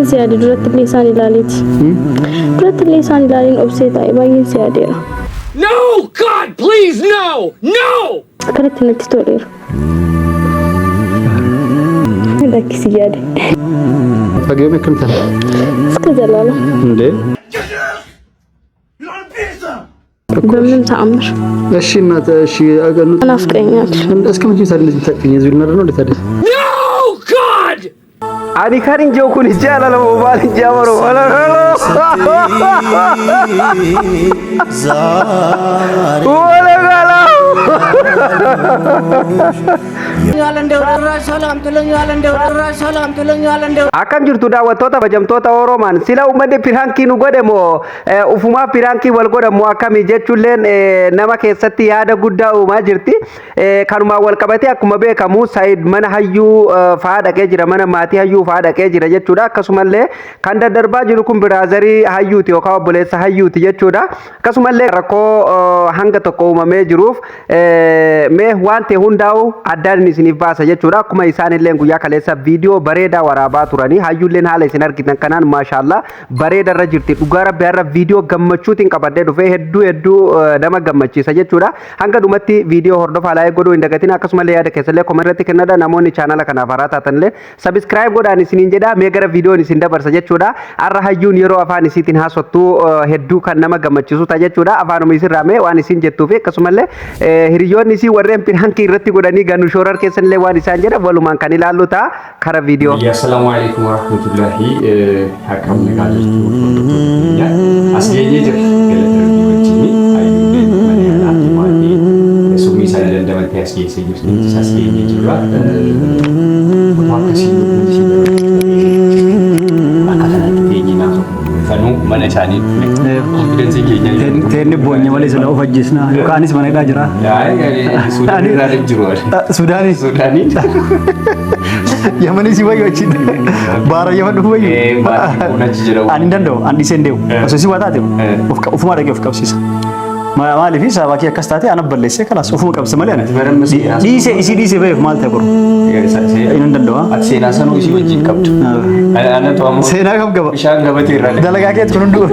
baay'een si yaade duratti illee isaan ilaaleeti. Duratti illee isaan ilaaleen obsee taa'e baay'een si yaadeera. No, God, please, no, no! Akkanatti natti toleera. Lakkisi yaade. Fageenya kam ta'a? Iska jalaala. Hundee? በምንም ተአምር እሺ እናት እሺ አገኑ ናፍቀኛል እስከመቼ ሳልልኝ ታቀኝ ዝልና ነው ለታደ No, God! ani kan injo kun jala la mobile jamaro wala gala Akkam jirtu daawwattoota bajamtoota Oromaan sila uummanni pirankii nu godhe moo ufumaa pirankii wal godhamu akkami jechuulleen nama keessatti yaada guddaa uumaa jirti kanuma wal qabate akkuma beekamu Said mana hayyuu fa'aa dhaqee jira mana maatii hayyuu fa'aa dhaqee jira jechuudha akkasumallee kan daddarbaa jiru kun biraazarii hayyuuti yookaan obboleessa hayyuuti jechuudha akkasumallee rakkoo hanga tokko uumamee jiruuf mee wante hundaa'u addaan isiniif baasa jechuudha akkuma isaanillee guyyaa kaleessa viidiyoo bareedaa waraabaa turanii hayyuulleen haala isin argitan kanaan maashaallah bareeda irra jirti dhugaa rabbi har'a viidiyoo gammachuutiin qabadee dhufee hedduu nama gammachisa jechuudha hanga dhumatti viidiyoo hordofaa laayik godhuu hin dagatin akkasumallee yaada keessallee komentirratti kennadha namoonni chaanala kanaaf haaraa taatanillee subscribe godhaan isiniin jedha mee gara viidiyoon isin dabarsa jechuudha har'a hayyuun yeroo afaan isiitiin haasottu hedduu kan nama gammachisu ta'a jechuudha afaanuma isirraa mee waan isin jettuufi akkasumallee hiriyoonni isii warreen pirankii irratti godhanii gannu shoorar keessanillee waan isaan jedha walumaan kan ilaallu ta'a kara viidiyoo. Assalamu alaikum warahmatullahi akkam nagaa jirtu asgeejee jira galata wajjin ayyuuleen mana alaatti maanii Sumii sana dandamatti asgeessee jirti asgeejee jira akkasiin mana isaanii konfidensi keenya teenne boonya malee sila of ajjeesna yookaanis mana hidhaa jira Suudaan irraa jiru Suudaanii Yamanis wayyo achi baara yaman dhufu wayyo ani danda'u ani dhiisee hin deemu osoo si waa taate ofuma dhaqee of qabsiisa maaliif sabakii akkas taate ana balleessee kalaas ofuma qabsa malee dhiisee isii dhiisee baheef maal ta'e boru hin danda'u ati seenaa sanuu isii wajjin qabdu anatu ammoo seenaa kam qaba bishaan gabatee irraa dalagaa keetti kun hunduu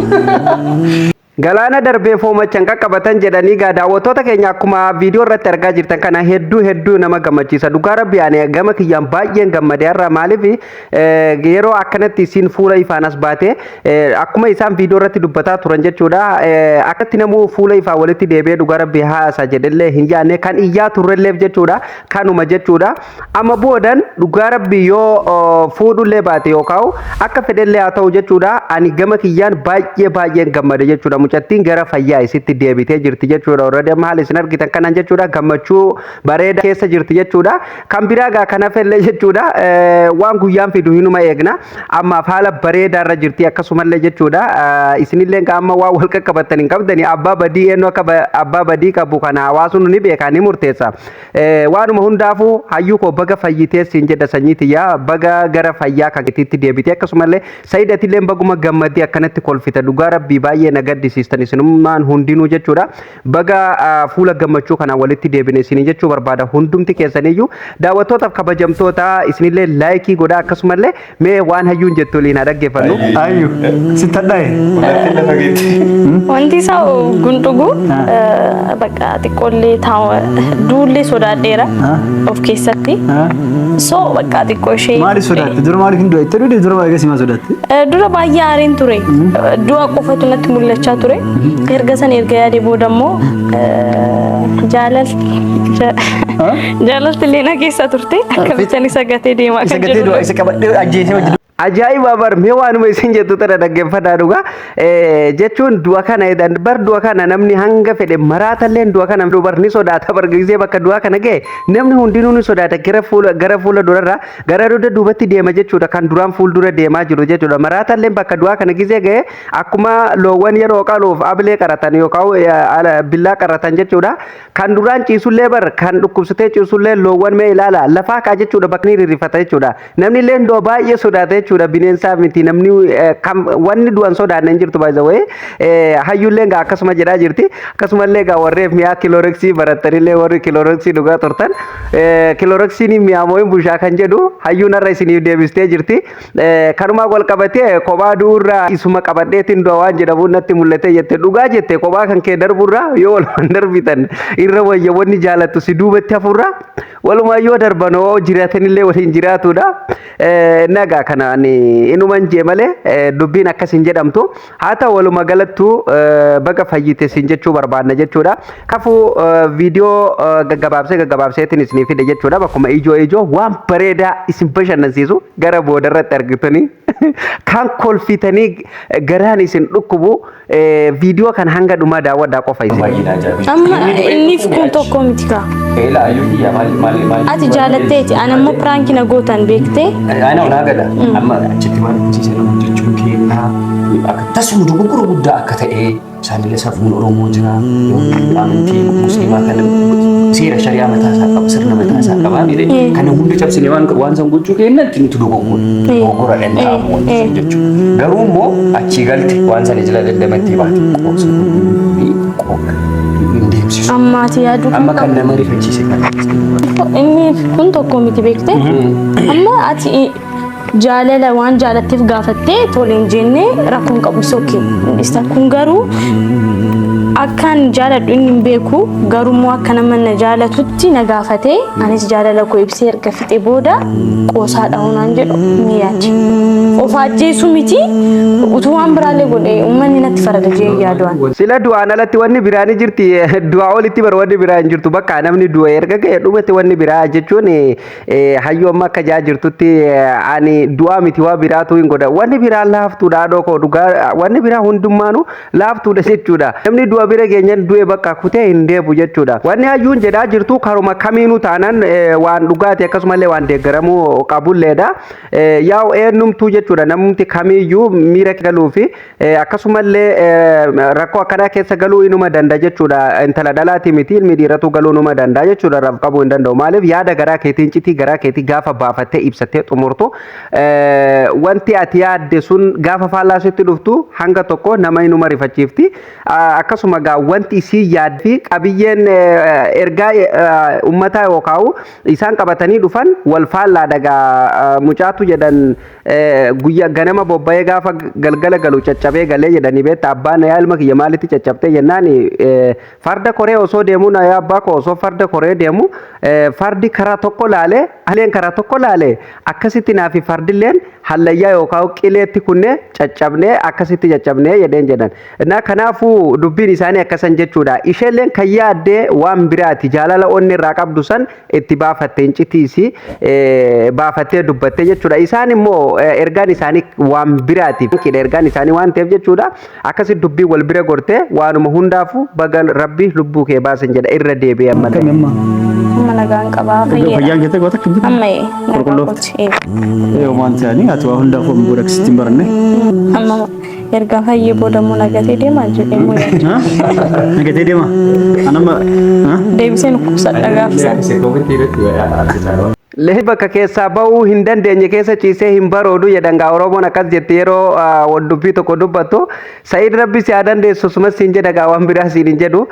Galaana darbee foomachan qaqqabatan jedhanii gaa daawwattoota keenya akkuma viidiyoo irratti argaa jirtan kana hedduu nama gammachiisa dhugaa rabbi ani gama kiyyaan baay'een gammadee har'a maaliif yeroo akkanatti isin fuula ifaan as baate akkuma isaan viidiyoo irratti dubbataa turan jechuudha akkatti namuu fuula ifaa walitti deebi'ee dhugaa rabbi haasa jedhellee hin yaanne kan iyyaa turrelleef jechuudha kanuma jechuudha amma boodan dhugaa rabbi yoo fuudhullee baate yookaan akka fedhellee haa ta'u jechuudha ani gama kiyyaan baay'een gammade jechuudha mucattiin gara fayyaa isitti deebitee jirti jechuudha already amma haala isin argitan kanan jechuudha gammachuu bareeda keessa jirti jechuudha kan biraa gaa kana fellee jechuudha waan guyyaan fidu hinuma eegna amma haala bareedaa irra jirti akkasumallee jechuudha isinillee amma waan wal qaqqabatan hin qabdani abbaa badii eenyu akka abbaa badii qabu kana hawaasuun ni beekaa ni murteessa waanuma hundaafuu hayyuu koo baga fayyitee siin jedha sanyiitiyyaa baga gara fayyaa kan itti deebitee akkasumallee Saidatillee baguma gammadii akkanatti kolfita dhugaa rabbii baay'ee nagaddi sistan isinummaan hundinuu jechuudha baga fuula gammachuu kana walitti deebine isin jechuu barbaada hundumti keessaniyyuu daawwattootaaf kabajamtoota isinillee laayikii godha akkasumallee mee waan hayyuun jettu liina dhaggeeffannu ayyu sittadhae wanti isaa gundugu bakka xiqqoollee taa'u duullee sodaadheera of keessatti so bakka xiqqoo ishee maali sodaatte dura maaliif hin du'atte dura baay'ee sima sodaatte dura baay'ee aariin ture du'a qofatu natti mul'achaa ture erga san erga yaade boodammoo jaalalti leena keessa turte akka bichaan isa gatee deemaa kan jedhu isa qabadhee ajjeesee ajaa'iba bar mee waanuma isin jettu tana dhaggeeffadhaa dhugaa jechuun du'a kana bar du'a kana namni hanga fedhe maraatalleen du'a kana bar ni sodaata bar gisee bakka du'a kana ga'e namni hundinuu ni sodaata gara fuula durarra gara duubatti deema jechuudha kan duraan fuul dura deemaa jiru jechuudha maraatalleen bakka du'a kana gisee ga'e akkuma loowwan yeroo qaluuf ablee qaratan yookaan billaa qaratan jechuudha kan duraan ciisullee bar kan dhukkubsatee ciisullee loowwan mee ilaala lafaa kaa jechuudha bakni rirrifata jechuudha namni illee doo baay'ee sodaata jechuudha bineensaa miti namni wanni du'an sodaanne hin jirtu baay'ee wayii hayyuullee gaa akkasuma jedhaa jirti akkasumallee gaa warreef mi'aa kilooreksii barattanillee warri kilooreksii dhugaa turtan kilooreksiin mi'aamoo hin bushaa kan jedhu hayyuun har'a isiniif deebistee jirti kanumaa wal qabatee kophaa du'urraa isuma qabadheetiin du'a waan jedhamu natti mul'ate jette dhugaa jette kophaa kan kee darburraa yoo walumaan darbitan irra wayya wanni jaalattu si duubatti hafurraa walumaa yoo darbanoo jiraatanillee waliin jiraatudha nagaa kanaan inuman jee malee dubbiin akkasin jedhamtu haa ta'u waluma galattu baga fayyite sin jechuu barbaadna jechuudha kafuu viidiyoo gaggabaabseetiin isinii fide jechuudha bakkuma ijoo waan bareedaa isin bashannansiisu gara boodarratti argitanii kan kolfitanii garaan isin dhukkubu viidiyoo kan hanga dhumaa daawwadhaa qofa isin amma inniif kun tokko miti kaa ati jaalatteeti ana ammoo piraanki na gootan beektee ana onaa gada amma achitti maal hojii nama jechuun keenyaa akka tasuma dogoggora guddaa akka ta'e isaanillee safuun Oromoo jira amantii musliimaa kan seera shari'aa mataa isaa qaba sirna mataa isaa qaba kana hunda cabsine waan san gochuu keenyatti nuti dogoggora danda'amu jechuudha garuu immoo achii galte waan san jala dandamatti baate qoobsa ammaati yaadu amma kan nama rifachiise kan inni kun tokko miti beekte amma ati jaalala waan jaalatteef gaafattee tole hin jenne rakkoon qabu sookee isa kun garuu akkaan jaaladhu inni hin beeku garuu akka nama na jaalatutti na gaafatee anis jaalala koo ibsee erga fixee booda qoosaadha hunaan jedhu ni yaadi of ajjeesu miti utuu waan biraallee godhe uummanni natti farada jee yaadu'an sila du'aan alatti wanni biraani jirti du'aa olitti bar wanni biraa hin jirtu bakka namni du'e erga ga'e dhumatti wanni biraa jechuun hayyuu amma akka jaa jirtutti ani du'aa miti waa biraatu hin godha wanni biraa laaftuudha dhokoo dhugaa wanni biraa hundummaanu laaftuudha jechuudha namni du'a bira geenyan du'e bakka kutee hin deebu jechuudha wanni hayyuun jedhaa jirtu karuma kamiinuu taanan waan dhugaati akkasumallee waan deeggaramuu qabulleedha yaa'u eenyumtuu jechuudha namumti kamiiyyuu miira galuu fi akkasumallee rakkoo akkanaa keessa galuu inuma danda'a jechuudha intala dhalaati miti ilmi dhiiratu galuu inuma danda'a jechuudha raaf qabuu hin danda'u maaliif yaada garaa keetiin citii garaa keetii gaafa baafattee ibsattee xumurtu wanti ati yaadde sun gaafa faallaasutti dhuftu hanga tokko nama inuma rifachiifti akkasuma gaa wanti isii yaad fi qabiyyeen ergaa ummataa yookaan isaan qabatanii dhufan wal faallaa dhagaa mucaatu jedhan guyyaa ganama bobba'ee gaafa galgala galu caccabee galee jedhanii beekta abbaan yaa ilma kiyya maalitti caccabtee jennaan farda koree osoo deemuu na yaa abbaa koo osoo farda koree deemu fardi karaa tokko laalee haleen karaa tokko laalee akkasitti naafi fardilleen hallayyaa yookaan qileetti kunne caccabnee akkasitti caccabnee jedheen jedhan na kanaafuu dubbiin isaanii akkasan jechuudha isheelleen kan yaaddee waan biraati jaalala onni irraa qabdu san itti baafattee incitiisi baafattee dubbattee jechuudha isaan immoo ergaan isaanii waan biraati ergaan isaanii waan ta'eef jechuudha akkasitti dubbii wal bira gortee waanuma hundaafu bagal rabbi lubbuu kee baasan jedha irra deebi'ee ammallee amma nagaan qabaa fayyaan keetti goota kimbi amma qulqulloofti waan ta'anii ati waa hundaafu booda akkasitti hin baranne amma erga fayyee booda immoo nagatee deemaa jedhee immoo yaadu nagatee deema anama deebisee nukkubsadha gaafsa Lehi bakka keessaa bahuu hin dandeenye keessa ciisee hin baroodu jedhan gaa Oromoon akkas jetti yeroo dubbii tokko dubbattu Said rabbi si haa dandeessu sumas siin jedha gaa waan biraa siin hin jedhu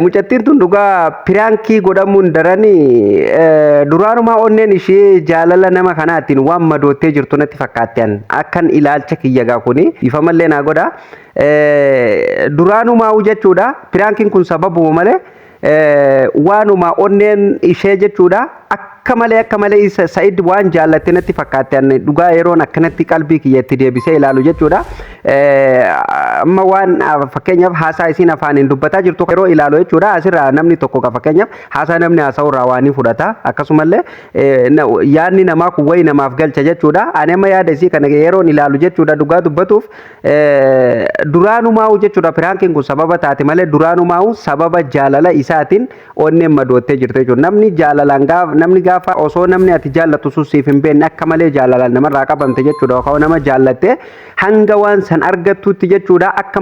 mucattiin tun dhugaa piraankii godhamuun daranii duraanumaa onneen ishee jaalala nama kanaatiin waan madoottee jirtu natti fakkaattean akkan ilaalcha kiyya gaa kuni ifamallee naa godha duraanumaa jechuudha piraankiin kun sababu malee waanuma onneen ishee jechuudha akka malee isa Said waan jaallatte natti fakkaate dhugaa yeroon akkanatti qalbii kiyyatti deebisee ilaalu jechuudha amma waan fakkeenyaaf haasaa isiin afaaniin dubbataa jirtu yeroo ilaalu jechuudha asirraa namni tokko ka fakkeenyaaf haasaa namni haasa'u irraa waan fudhata akkasumallee yaadni namaa kun wayi namaaf galcha jechuudha ani amma yaada isii kana yeroon ilaalu jechuudha dhugaa dubbatuuf duraanumaa'u jechuudha piraankiin kun sababa taate malee duraanumaa'u sababa jaalala isaatiin onneen madoottee jirte jechuudha namni jaalalaan namni gaafa osoo namni ati jaallatu susiif hin beekne akka malee jaalalaan namarraa qabamte jechuudha yookaan nama jaallatte hanga waan san argattutti jechuudha akka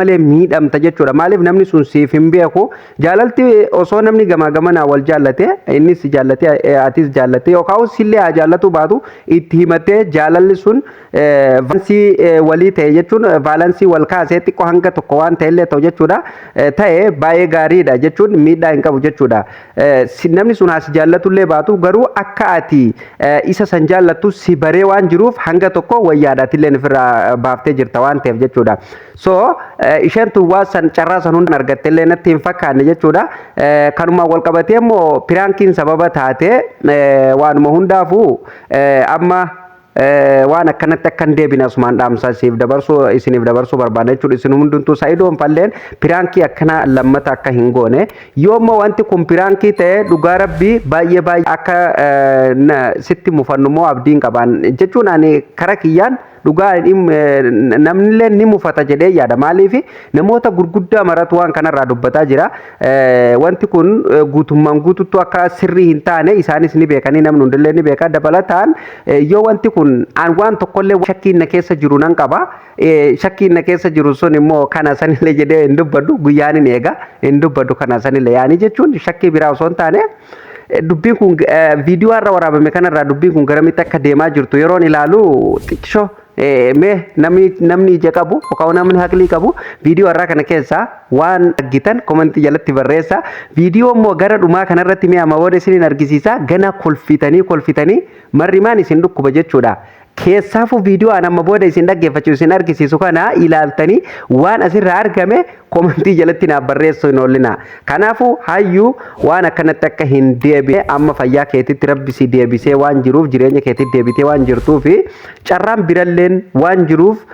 malee miidhamta jechuudha maaliif namni sun siif hin beeku jaalalti osoo namni gamaa wal jaallate innis jaallate atis jaallate yookaan sillee haa jaallatu baatu itti himatee jaalalli sun vaansii walii ta'e jechuun vaalaansii wal kaasee xiqqoo hanga tokko waan ta'ellee ta'u jechuudha ta'e baay'ee gaariidha jechuun miidhaa hin qabu jechuudha namni sun as jaallatullee baatu garuu akka ati isa san jaallattu si baree waan jiruuf hanga tokko wayyaadhaatillee nifirraa baaftee jirta waan ta'eef jechuudha so isheen tun waan san carraa san hunda argatteellee natti hin fakkaanne jechuudha kanuma wal qabatee immoo piraankiin sababa taate waanuma hundaafuu amma waan akkanatti akkan deebina asumaan dhaamsa isiniif dabarsuu barbaada jechuudha isin hundumtuu saidoon falleen piraankii akkana lammata akka hin goone yoommoo wanti kun piraankii ta'e dhugaa rabbii baay'ee akka sitti mufannummoo abdiin qaban jechuun ani kara kiyyaan dhugaa namnillee ni mufata jedhee yaada maaliif namoota gurguddaa maratu waan kanarraa dubbataa jira wanti kun guutummaan guututtuu akka sirrii hin taane isaanis ni beekanii namni hundillee ni beeka dabalataan yoo wanti kun waan tokkollee shakkiin na keessa jiru nan qaba shakkiin na keessa jiru sun immoo kana sanillee jedhee hin dubbadhu guyyaan hin eega hin dubbadhu kana sanillee yaani jechuun shakkii biraa osoo hin taane dubbiin kun viidiyoo irra waraabame kanarraa dubbiin kun garamitti akka deemaa jirtu yeroon ilaalu xiqqoo mee namni ija qabu yookaan namni haqlii qabu viidiyoo irraa kana keessa waan argitan komentii jalatti barreessa viidiyoo immoo gara dhumaa kanarratti mee amma booda isiniin argisiisa gana kolfitanii marrimaan isin dhukkuba jechuudha keessaafu viidiyoo amma booda isin dhaggeeffachiisu isin argisiisu kana ilaaltanii waan asirraa argame komentii jalatti naaf barreessu hin oollina kanaafu hayyuu waan akkanatti akka hin deebine amma fayyaa keetitti rabbisi deebisee waan jiruuf jireenya keetitti deebitee waan jirtuuf carraan biralleen waan jiruuf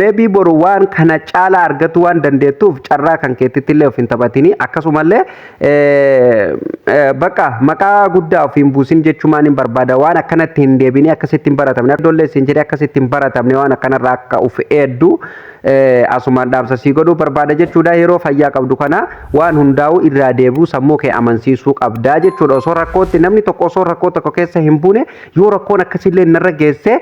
maybe boru waan kana caalaa argatu waan dandeettuuf carraa kan keetitti illee of hin taphatini akkasumallee bakka maqaa guddaa of hin buusin jechumaan hin barbaada waan akkanatti hin deebine akkasitti hin baratamne dollee isin jedhee akkasitti hin baratamne waan akkanarraa akka uf eeddu asumaan dhaamsa sii godhuu barbaada jechuudha yeroo fayyaa qabdu kana waan hundaa'u irraa deebi'uu sammuu kee amansiisuu qabdaa jechuudha osoo rakkootti namni tokko osoo rakkoo tokko keessa hin buune yoo rakkoon akkasiillee narra geesse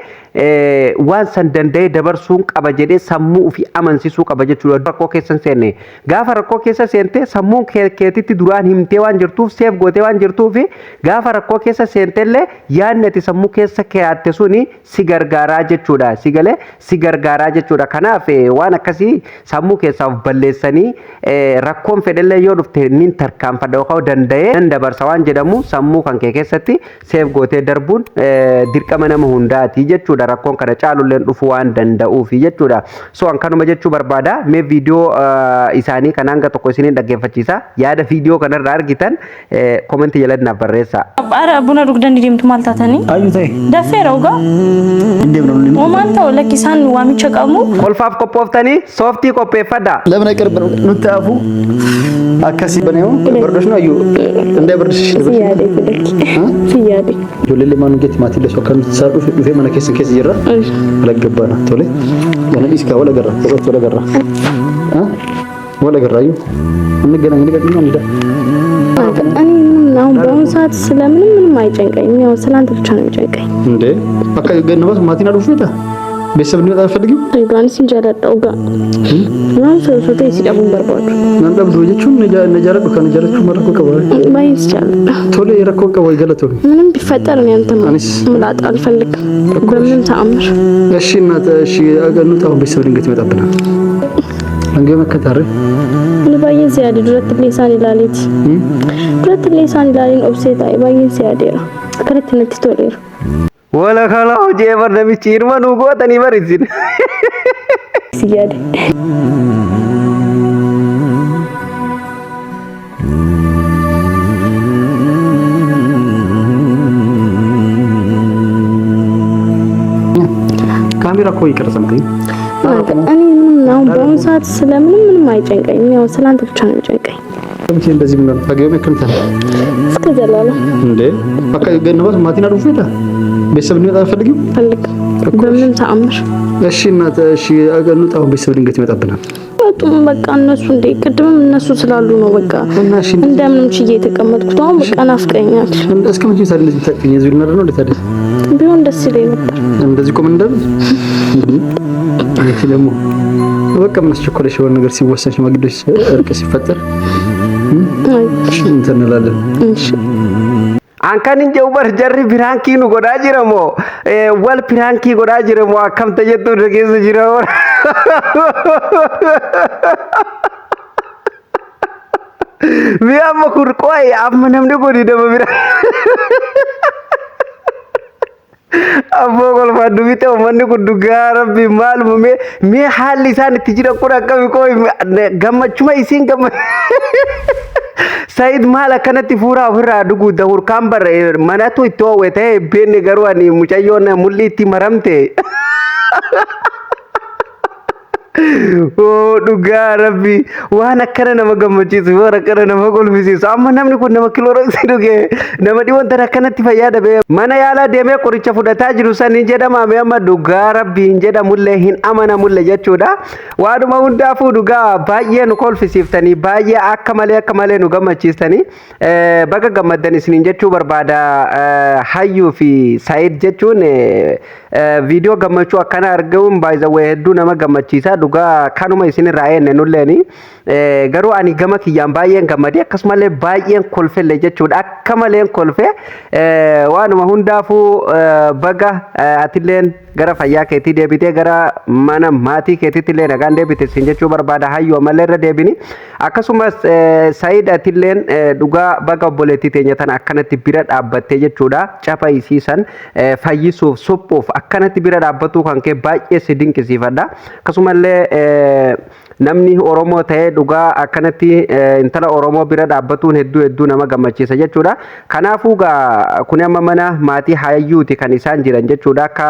waan san danda'ee dabarsuun qaba jedhee sammuu ofii amansiisuu qaba jechuudha rakkoo keessa hin seenne gaafa rakkoo keessa seente sammuun keetitti duraan himtee waan jirtuuf seef gootee waan jirtuuf gaafa rakkoo keessa seentellee yaadni ati sammuu keessa keeyyatte suni si gargaaraa jechuudha si galee si gargaaraa jechuudha kanaaf waan akkasii sammuu keessaaf balleessanii rakkoon fedhellee yoo dhufte nin tarkaanfadha yookaan danda'ee nan dabarsa waan jedhamu sammuu kan kee keessatti seef gootee darbuun dirqama nama hundaati jechuudha rakkoon kana caalulleen dhufu waan danda'uuf jechuudha so an kanuma jechuu barbaada mee viidiyoo isaanii kan hanga tokko isiniin dhaggeeffachiisa yaada viidiyoo kanarraa argitan komentii jalatti naaf barreessa. Bara buna dugdan deemtu maal taatanii? Hayyuu ta'e. Dafeera ugaa? Hin deemnu. Uumaan ta'u lakkisaan waamicha qabu. Kolfaaf qophooftanii sooftii qopheeffadha. Lamna qarbar nutti hafu akkasii baneewu bardosh no ayyuu indee bardosh Siyaade fudhaki. Siyaade. Ijoollee maan geetti maatii lesoo kan isaa dhufee mana keessa jirra. Lagabbaana tole. Gana dhiiskaa wala garra qophatti wala garra. Wala garra ayyuu. Inni gana inni gadhiin ni da. አሁን በአሁኑ ሰዓት ስለምንም አይጨንቀኝም። ያው ስላንተ ብቻ ነው የሚጨንቀኝ። እንዴ በቃ ገነባስ ማቲና ዱፍታ ቤተሰብ እንዲወጣ ፈልጊው አይጋንስ እንጀራጣው ጋር ማን ሰውቴ ሲደቡን በርባዱ ናንዳ ብዙ ይቹን ነጃረዱ ከነጃረቹ መረኮ ቀባይ ባይስ ይቻላል ቶሎ ይረኮ ቀባይ ገለቶ ምንም ቢፈጠር ነው ያንተ ምላጣ አልፈልግም በምንም ተአምር። እሺ እናት እሺ አገኑጣው ቤተሰብ ድንገት ይመጣብናል አንገ መከታረ ባዬ ሲያድ ድረት ሌሳን ይላልት ድረት ሌሳን ይላልን ኦብሴት አይ ባዬ ሲያደራ ከረትነት ቶሌር ወላ ካላው ጄበር ደሚቺር ማኑ ጎተኒ በርዚን ሲያድ ካሜራ እኮ ይቀርጸም ግን እኔ አሁን በአሁኑ ሰዓት ስለምንም አይጨንቀኝም። ያው ስላንተ ብቻ ነው የሚጨንቀኝ። ለምን እንደዚህ ምን ታገኘ መከምታ እስከዘላለ እንዴ በቃ ገነባስ ማቲና ዱፍታ ቤተሰብ እንዲወጣ ፈልጊው በምንም ተአምር። እሺ እናት እሺ አገኑጣው ቤተሰብ ድንገት ይመጣብናል። በቃ እነሱ እንደ ቅድምም እነሱ ስላሉ ነው በቃ እንደምንም ችዬ የተቀመጥኩት። አሁን በቃ ናፍቀኛል። እስከ መቼ ታዲያ እንደዚህ ታቀኝ እዚህ ልናደር ነው ለታዲያ ቢሆን ደስ ይለኝ ነበር። እንደዚህ ቆም እንደም እሺ ደግሞ በቃ ምን አስቸኮለሽ የሆነ ነገር ሲወሰን ሽማግሌዎች እርቅ ሲፈጠር እሺ እንትን እንላለን። እሺ አንካን እንጀው በር ጀሪ ፒራንኪ ኑ ጎዳ ጅረሞ ወል ፒራንኪ ጎዳ ጅረሞ አከም ተጀቱ ደገዝ ጅረሞ ሚያ መኩር ቆይ አምነም ደጎዲ ደሞ ቢራ Abbo kolfa dubite umanni kun dhugaa rabbi maal mee haalli isaan itti jira kun akkami koo gammachuma isiin Said maal akkanatti fuuraa ofirraa dhuguu dahur kaan barre manatu itti hoowwe ta'e beenne garuu ani mucayyoon mulli itti maramte. Oh dhugaa rabbi waan akkana nama gammachiisu waan akkana nama golfisiisu amma namni kun nama kiloorooksii dhuge nama dhiyoon tan akkanatti fayyada bee mana yaalaa deemee qoricha fudhataa jiru san hin jedhamaame amma dhugaa rabbi hin jedhamullee hin amanamulle jechuudha waanuma hundaafuu dhugaa baay'ee nu kolfisiiftanii baay'ee akka malee nu gammachiistanii baga gammaddan isiniin jechuu barbaada Hayyuu fi Said jechuun viidiyoo gammachuu akkana argamuun baay'ee hedduu nama gammachiisa dhugaa kanuma isin raayenne nulleeni garuu ani gama kiyyaan baay'een gammadee akkasumallee baay'een kolfelle jechuudha akka maleen kolfe waanuma hundaafuu baga atilleen gara fayyaa keetii deebitee gara mana maatii keetiitti illee nagaan deebite isin jechuu barbaada Hayyuu ammallee irra deebini akkasumas Said atilleen dhugaa baga obboleettii teenya tan akkanatti bira dhaabbattee jechuudha capa isiisan fayyisuuf suphuuf akkanatti bira dhaabbatu kan kee baay'ee si dinqisiifadha akkasumallee namni Oromoo ta'ee dhugaa akkanatti intala Oromoo bira dhaabbatuun hedduu nama gammachiisa jechuudha kanaafuu kun amma mana maatii Hayyuuti kan isaan jiran jechuudha akka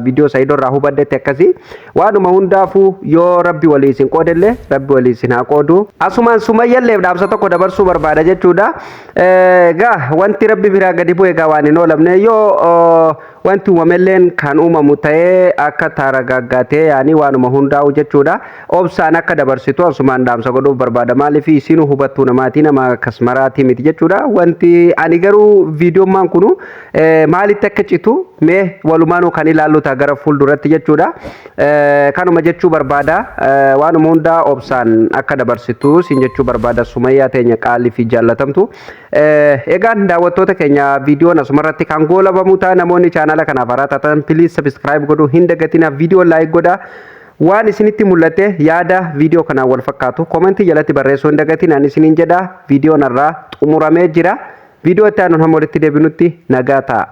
viidiyoo Saidoo irraa hubaddetti akkasii waanuma hundaafuu yoo rabbi walii isin qoodellee rabbi walii isin haa qoodu asumaan Sumayyallee dhaamsa tokko dabarsuu barbaada jechuudha egaa wanti rabbi biraa gadi bu'e egaa waan hin oolamne yoo wanti uumamelleen kan uumamu ta'ee akka taaragaaggaatee yaani waanuma hundaa'u jechuudha obsaan akka dabarsitu asumaan dhaamsa godhuuf barbaada maaliif isin hubattuu namaatii nama kasmaraatii miti jechuudha wanti ani garuu viidiyoon kunu maalitti akka citu mee walumaanuu kan ilaallu ta'a gara fuulduratti jechuudha kanuma jechuu barbaada waanuma hundaa obsaan akka dabarsitu sin jechuu barbaada Sumayyaa teenya qaalii fi jaallatamtu egaan daawwattoota keenya viidiyoon asumarratti kan goolabamu ta'a namoonni chaanala kanaaf haaraa taatan please subscribe godhuu hin dagatina viidiyoo like godhaa waan isinitti mul'ate yaada viidiyoo kanaan wal fakkaatu komentii jalatti barreessuu hin dagatina ani isiniin jedha viidiyoon irraa xumuramee jira viidiyoo itti aanuun hamma walitti deebinutti nagaa ta'a